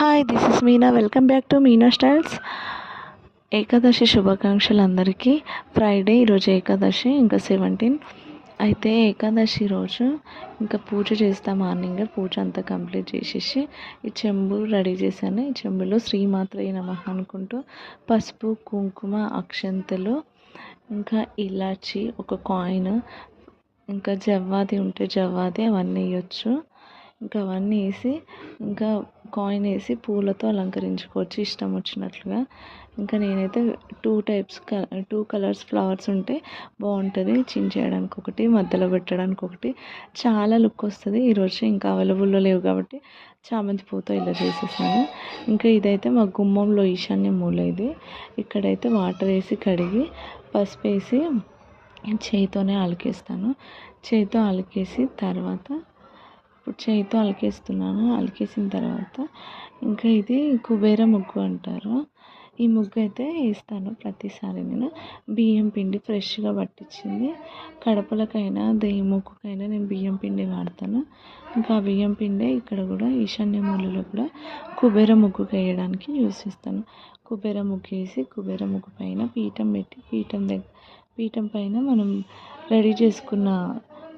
Hi, this is Meena. Welcome back to Meena styles. Ekadashi శుభాకాంక్షలు అందరికీ. Friday ఈరోజు ఏకాదశి, ఇంకా 17. అయితే ఏకాదశి రోజు ఇంకా పూజ చేస్తా. మార్నింగ్ పూజ అంతా కంప్లీట్ చేసేసి ఈ చెంబు రెడీ చేశాను. ఈ చెంబులో శ్రీమాత్రే నమః అనుకుంటూ పసుపు, కుంకుమ, అక్షంతలు, ఇంకా ఇలాచి, ఒక కాయిన్, ఇంకా జవ్వాది ఉంటే జవ్వాది అవన్నీ వేయచ్చు. ఇంకా అవన్నీ వేసి, ఇంకా కాయిన్ వేసి పూలతో అలంకరించుకోవచ్చు ఇష్టం వచ్చినట్లుగా. ఇంకా నేనైతే టూ కలర్స్ ఫ్లవర్స్ ఉంటే బాగుంటుంది. చించేయడానికి ఒకటి, మధ్యలో పెట్టడానికి ఒకటి, చాలా లుక్ వస్తుంది. ఈరోజు ఇంకా అవైలబుల్లో లేవు కాబట్టి చామంతి పూతో ఇలా చేసేసాను. ఇంకా ఇదైతే మా గుమ్మంలో ఈశాన్య మూల. ఇది ఇక్కడైతే వాటర్ వేసి కడిగి పసుపు వేసి చేయితోనే అలికేస్తాను. చేయితో అలికేసి తర్వాత ఇప్పుడు చేయితో అలికేస్తున్నాను. అలికేసిన తర్వాత ఇంకా ఇది కుబేర ముగ్గు అంటారు. ఈ ముగ్గు అయితే వేస్తాను ప్రతిసారి. నేను బియ్యం పిండి ఫ్రెష్గా పట్టించింది. కడపలకైనా దెయ్యం ముగ్గుకైనా నేను బియ్యం పిండి వాడతాను. ఇంకా ఆ బియ్యం పిండి ఇక్కడ కూడా ఈశాన్య మూలలో కూడా కుబేర ముగ్గుకు వేయడానికి యూస్ చేస్తాను. కుబేర ముగ్గు వేసి కుబేర ముగ్గు పైన పీఠం పెట్టి పీఠం పైన మనం రెడీ చేసుకున్న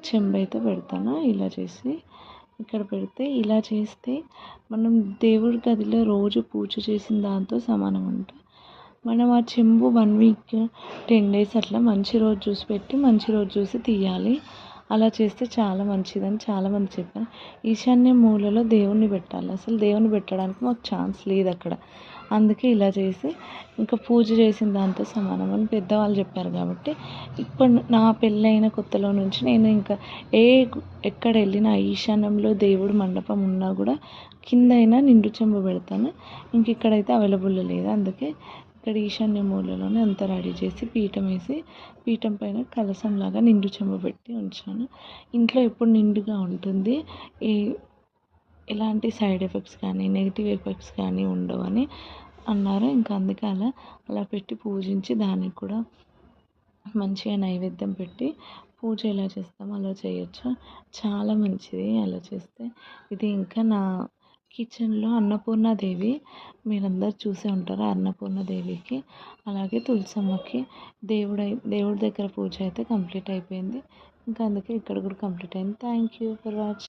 చెంబైతే పెడతాను. ఇలా చేసి ఇక్కడ పెడితే, ఇలా చేస్తే మనం దేవుడి గదిలో రోజు పూజ చేసిన దాంతో సమానం అంట. మనం ఆ చెంబు 1 వీక్ 10 డేస్ అట్లా మంచి రోజు చూసి పెట్టి మంచి రోజు చూసి తీయాలి. అలా చేస్తే చాలా మంచిదని చాలామంది చెప్పారు. ఈశాన్య మూలలో దేవుణ్ణి పెట్టాలి. అసలు దేవుణ్ణి పెట్టడానికి మాకు ఛాన్స్ లేదు అక్కడ. అందుకే ఇలా చేసి ఇంకా పూజ చేసిన దాంతో సమానం అని పెద్దవాళ్ళు చెప్పారు. కాబట్టి ఇప్పుడు నా పెళ్ళైన కొత్తలో నుంచి నేను ఇంకా ఎక్కడ వెళ్ళినా ఈశాన్యంలో దేవుడు మండపం ఉన్నా కూడా కింద అయినా నిండు చెంబు పెడతాను. ఇంక ఇక్కడైతే అవైలబుల్ లేదు. అందుకే ఇక్కడ ఈశాన్య మూలలోనే అంతా రెడీ చేసి పీఠం వేసి పీఠం పైన కలసంలాగా నిండు చెంబు పెట్టి ఉంచాను. ఇంట్లో ఎప్పుడు నిండుగా ఉంటుంది. ఎలాంటి సైడ్ ఎఫెక్ట్స్ కానీ నెగిటివ్ ఎఫెక్ట్స్ కానీ ఉండవని అన్నారు. ఇంకా అందుకే అలా పెట్టి పూజించి దానికి కూడా మంచిగా నైవేద్యం పెట్టి పూజ ఎలా చేస్తామో అలా చేయొచ్చు. చాలా మంచిది అలా చేస్తే. ఇది ఇంకా నా కిచెన్లో అన్నపూర్ణాదేవి, మీరందరూ చూసే ఉంటారు. అన్నపూర్ణాదేవికి అలాగే తులసమ్మకి దేవుడి దగ్గర పూజ అయితే కంప్లీట్ అయిపోయింది. ఇంకా అందుకే ఇక్కడ కూడా కంప్లీట్ అయింది. Thank you for watching.